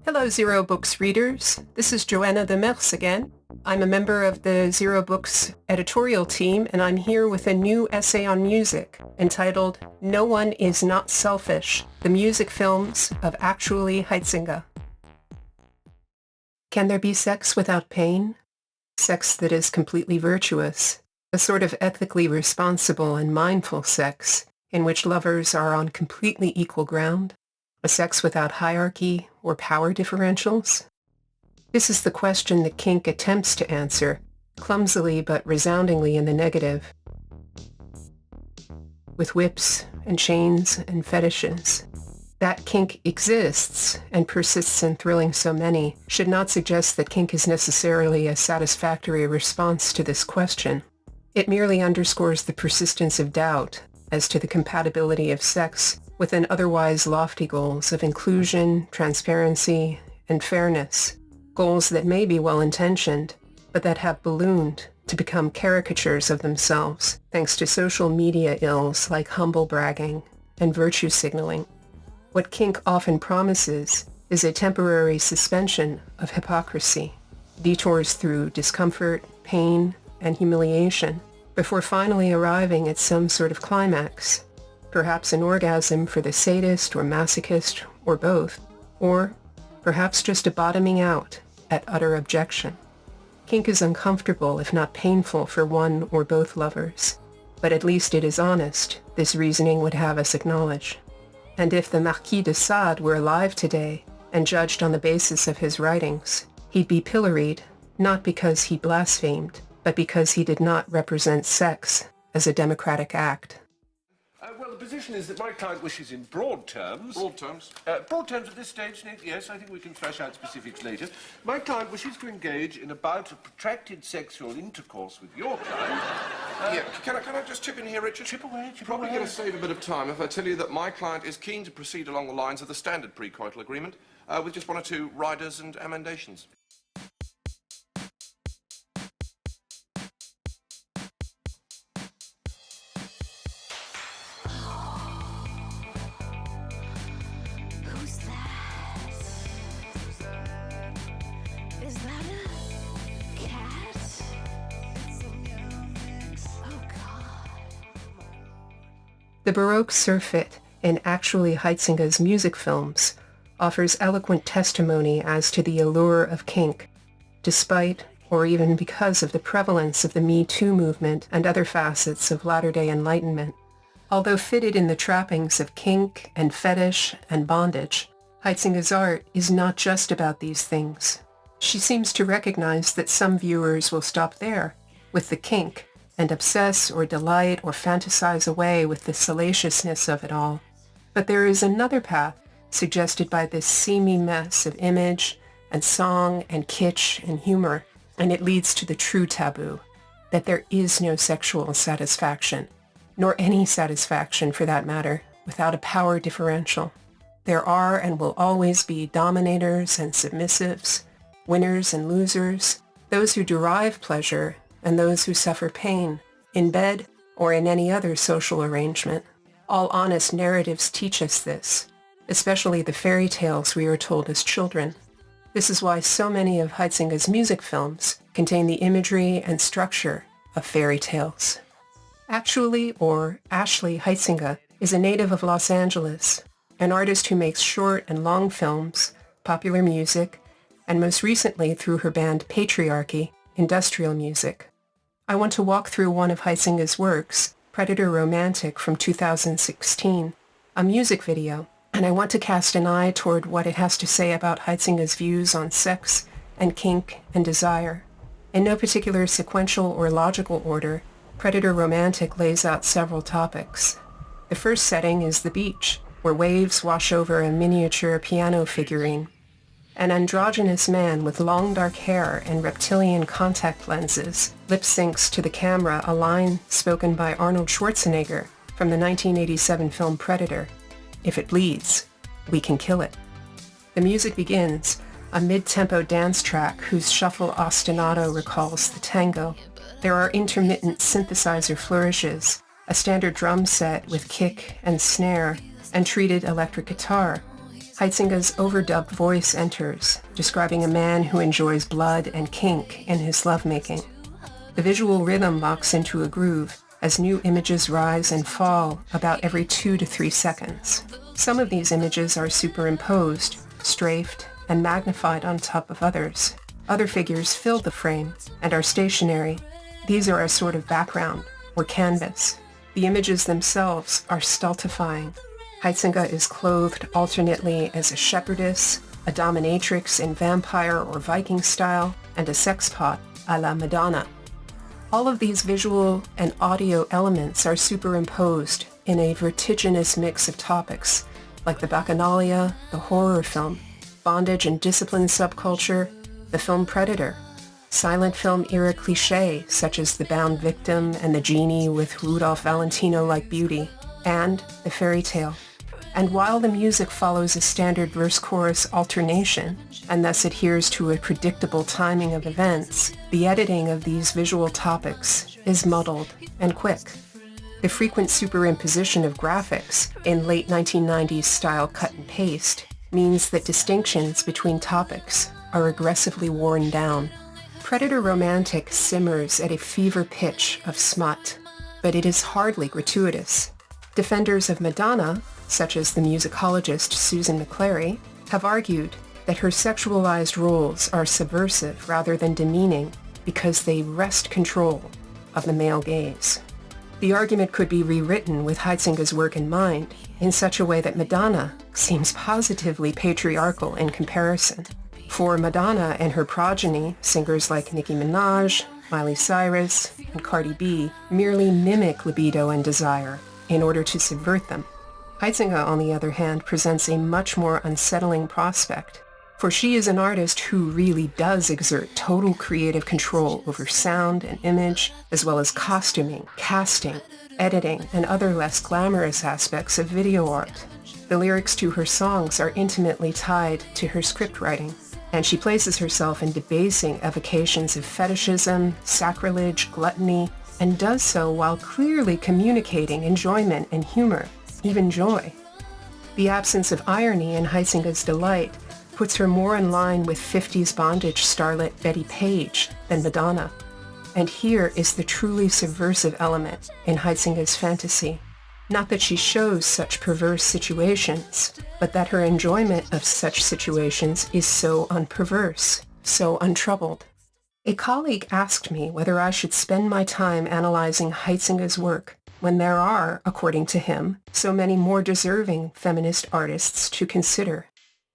Hello, Zer0 Books readers. This is Joanna Demers again. I'm a member of the Zer0 Books editorial team, and I'm here with a new essay on music entitled No One Is Not Selfish, the Music Films of Actually Huizenga. Can there be sex without pain? Sex that is completely virtuous, a sort of ethically responsible and mindful sex in which lovers are on completely equal ground? A sex without hierarchy or power differentials? This is the question that kink attempts to answer, clumsily but resoundingly in the negative. With whips and chains and fetishes. That kink exists and persists in thrilling so many should not suggest that kink is necessarily a satisfactory response to this question. It merely underscores the persistence of doubt as to the compatibility of sex within otherwise lofty goals of inclusion, transparency, and fairness, goals that may be well-intentioned, but that have ballooned to become caricatures of themselves thanks to social media ills like humble bragging and virtue signaling. What kink often promises is a temporary suspension of hypocrisy, detours through discomfort, pain, and humiliation, before finally arriving at some sort of climax, perhaps an orgasm for the sadist or masochist or both, or perhaps just a bottoming out at utter abjection. Kink is uncomfortable if not painful for one or both lovers, but at least it is honest, this reasoning would have us acknowledge. And if the Marquis de Sade were alive today and judged on the basis of his writings, he'd be pilloried, not because he blasphemed, but because he did not represent sex as a democratic act. Well, the position is that my client wishes in broad terms... Broad terms? Broad terms at this stage, Nick, yes, I think we can thrash out specifics later. My client wishes to engage in a bout of protracted sexual intercourse with your client. Yeah, can I just chip in here, Richard? Chip away. Probably going to save a bit of time if I tell you that my client is keen to proceed along the lines of the standard precoital agreement, with just one or two riders and amendations. Is that a cat? Oh, God. The Baroque surfeit in Actually Huizenga's music films offers eloquent testimony as to the allure of kink, despite or even because of the prevalence of the Metoo movement and other facets of latter-day enlightenment. Although fitted in the trappings of kink and fetish and bondage, Huizenga's art is not just about these things. She seems to recognize that some viewers will stop there, with the kink, and obsess or delight or fantasize away with the salaciousness of it all. But there is another path suggested by this seamy mess of image and song and kitsch and humor, and it leads to the true taboo, that there is no sexual satisfaction, nor any satisfaction for that matter, without a power differential. There are and will always be dominators and submissives, winners and losers, those who derive pleasure and those who suffer pain, in bed or in any other social arrangement. All honest narratives teach us this, especially the fairy tales we are told as children. This is why so many of Huizenga's music films contain the imagery and structure of fairy tales. Actually, or Ashley Huizenga, is a native of Los Angeles, an artist who makes short and long films, popular music, and most recently through her band Patriarchy, industrial music. I want to walk through one of Huizenga's works, Predator Romantic from 2016, a music video, and I want to cast an eye toward what it has to say about Huizenga's views on sex and kink and desire. In no particular sequential or logical order, Predator Romantic lays out several topics. The first setting is the beach, where waves wash over a miniature piano figurine. An androgynous man with long dark hair and reptilian contact lenses lip syncs to the camera a line spoken by Arnold Schwarzenegger from the 1987 film Predator. If it bleeds, we can kill it. The music begins, a mid-tempo dance track whose shuffle ostinato recalls the tango. There are intermittent synthesizer flourishes, a standard drum set with kick and snare, and treated electric guitar. Huizenga's overdubbed voice enters, describing a man who enjoys blood and kink in his lovemaking. The visual rhythm locks into a groove as new images rise and fall about every 2 to 3 seconds. Some of these images are superimposed, strafed, and magnified on top of others. Other figures fill the frame and are stationary. These are a sort of background, or canvas. The images themselves are stultifying. Huizenga is clothed alternately as a shepherdess, a dominatrix in vampire or Viking style, and a sexpot a la Madonna. All of these visual and audio elements are superimposed in a vertiginous mix of topics, like the bacchanalia, the horror film, bondage and discipline subculture, the film Predator, silent film era cliché such as the bound victim and the genie with Rudolph Valentino-like beauty, and the fairy tale. And while the music follows a standard verse-chorus alternation, and thus adheres to a predictable timing of events, the editing of these visual topics is muddled and quick. The frequent superimposition of graphics in late 1990s style cut and paste means that distinctions between topics are aggressively worn down. Predator Romantic simmers at a fever pitch of smut, but it is hardly gratuitous. Defenders of Madonna, such as the musicologist Susan McClary, have argued that her sexualized roles are subversive rather than demeaning because they wrest control of the male gaze. The argument could be rewritten with Huizenga's work in mind in such a way that Madonna seems positively patriarchal in comparison. For Madonna and her progeny, singers like Nicki Minaj, Miley Cyrus, and Cardi B, merely mimic libido and desire in order to subvert them. Huizenga, on the other hand, presents a much more unsettling prospect, for she is an artist who really does exert total creative control over sound and image, as well as costuming, casting, editing, and other less glamorous aspects of video art. The lyrics to her songs are intimately tied to her script writing, and she places herself in debasing evocations of fetishism, sacrilege, gluttony, and does so while clearly communicating enjoyment and humor, even joy. The absence of irony in Huizenga's delight puts her more in line with 50s bondage starlet Betty Page than Madonna. And here is the truly subversive element in Huizenga's fantasy. Not that she shows such perverse situations, but that her enjoyment of such situations is so unperverse, so untroubled. A colleague asked me whether I should spend my time analyzing Huizenga's work when there are, according to him, so many more deserving feminist artists to consider.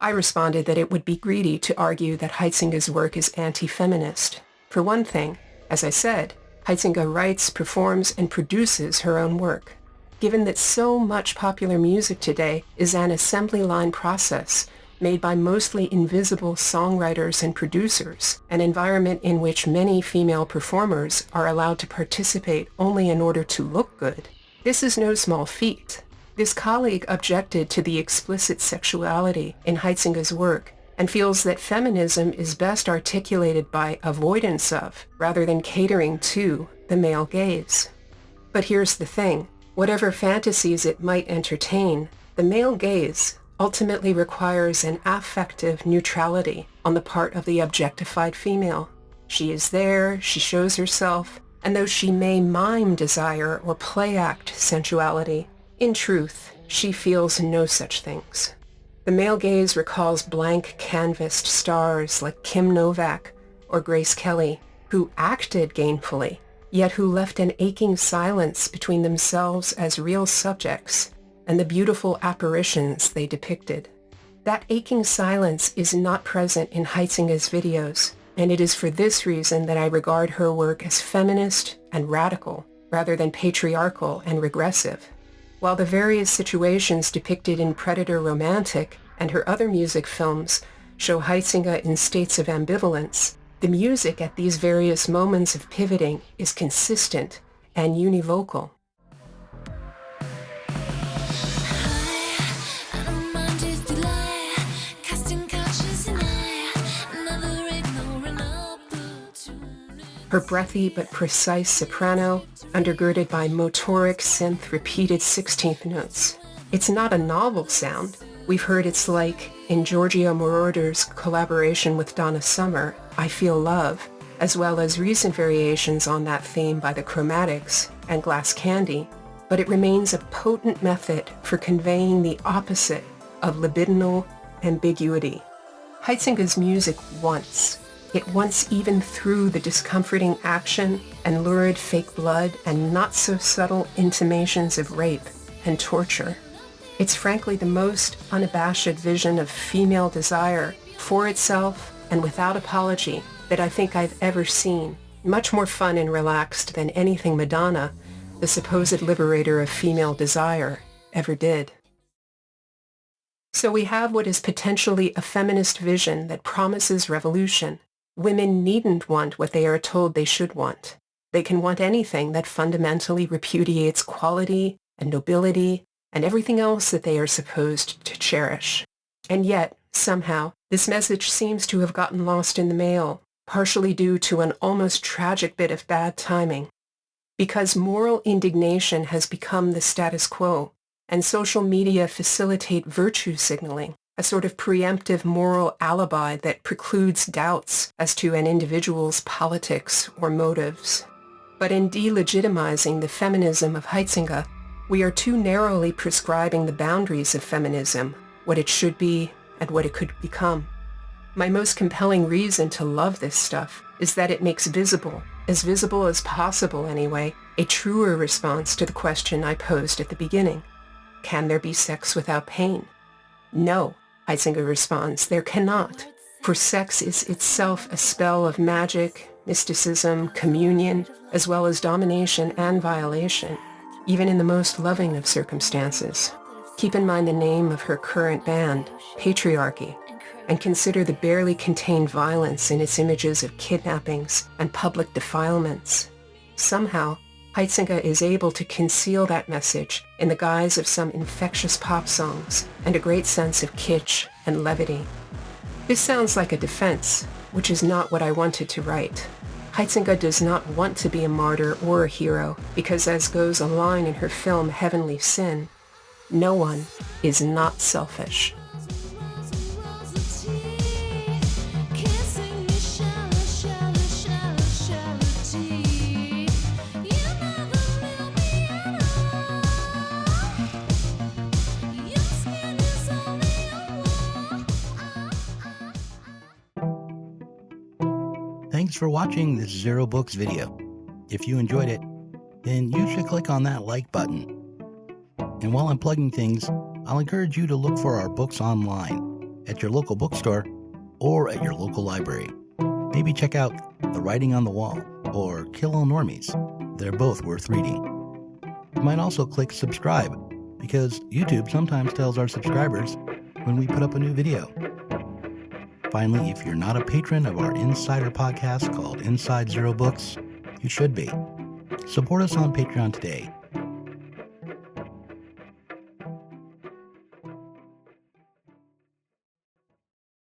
I responded that it would be greedy to argue that Huizenga's work is anti-feminist. For one thing, as I said, Huizenga writes, performs, and produces her own work. Given that so much popular music today is an assembly line process made by mostly invisible songwriters and producers, an environment in which many female performers are allowed to participate only in order to look good, this is no small feat. This colleague objected to the explicit sexuality in Huizenga's work and feels that feminism is best articulated by avoidance of, rather than catering to, the male gaze. But here's the thing. Whatever fantasies it might entertain, the male gaze ultimately requires an affective neutrality on the part of the objectified female. She is there, she shows herself, and though she may mime desire or play act sensuality, in truth, she feels no such things. The male gaze recalls blank canvassed stars like Kim Novak or Grace Kelly, who acted gainfully, yet who left an aching silence between themselves as real subjects and the beautiful apparitions they depicted. That aching silence is not present in Huizenga's videos, and it is for this reason that I regard her work as feminist and radical, rather than patriarchal and regressive. While the various situations depicted in Predator Romantic and her other music films show Huizenga in states of ambivalence, the music at these various moments of pivoting is consistent and univocal. Her breathy but precise soprano, undergirded by motoric synth repeated 16th notes. It's not a novel sound, We've heard It's Like in Giorgio Moroder's collaboration with Donna Summer, I Feel Love, as well as recent variations on that theme by the Chromatics and Glass Candy, but it remains a potent method for conveying the opposite of libidinal ambiguity. Huizenga's music wants. It wants even through the discomforting action and lurid fake blood and not-so-subtle intimations of rape and torture. It's frankly the most unabashed vision of female desire for itself and without apology that I think I've ever seen. Much more fun and relaxed than anything Madonna, the supposed liberator of female desire, ever did. So we have what is potentially a feminist vision that promises revolution. Women needn't want what they are told they should want. They can want anything that fundamentally repudiates quality and nobility and everything else that they are supposed to cherish. And yet, somehow, this message seems to have gotten lost in the mail, partially due to an almost tragic bit of bad timing. Because moral indignation has become the status quo, and social media facilitate virtue signaling, a sort of preemptive moral alibi that precludes doubts as to an individual's politics or motives. But in delegitimizing the feminism of Huizenga, we are too narrowly prescribing the boundaries of feminism, what it should be and what it could become. My most compelling reason to love this stuff is that it makes visible as possible anyway, a truer response to the question I posed at the beginning. Can there be sex without pain? No, Huizenga responds, there cannot, for sex is itself a spell of magic, mysticism, communion, as well as domination and violation, even in the most loving of circumstances. Keep in mind the name of her current band, Patriarchy, and consider the barely contained violence in its images of kidnappings and public defilements. Somehow, Huizenga is able to conceal that message in the guise of some infectious pop songs and a great sense of kitsch and levity. This sounds like a defense, which is not what I wanted to write. Huizenga does not want to be a martyr or a hero because, as goes a line in her film Heavenly Sin, no one is not selfish. Thanks for watching this Zer0 Books video. If you enjoyed it, then you should click on that like button. And while I'm plugging things, I'll encourage you to look for our books online, at your local bookstore, or at your local library. Maybe check out The Writing on the Wall, or Kill All Normies. They're both worth reading. You might also click subscribe, because YouTube sometimes tells our subscribers when we put up a new video. Finally, if you're not a patron of our insider podcast called Inside Zer0 Books, you should be. Support us on Patreon today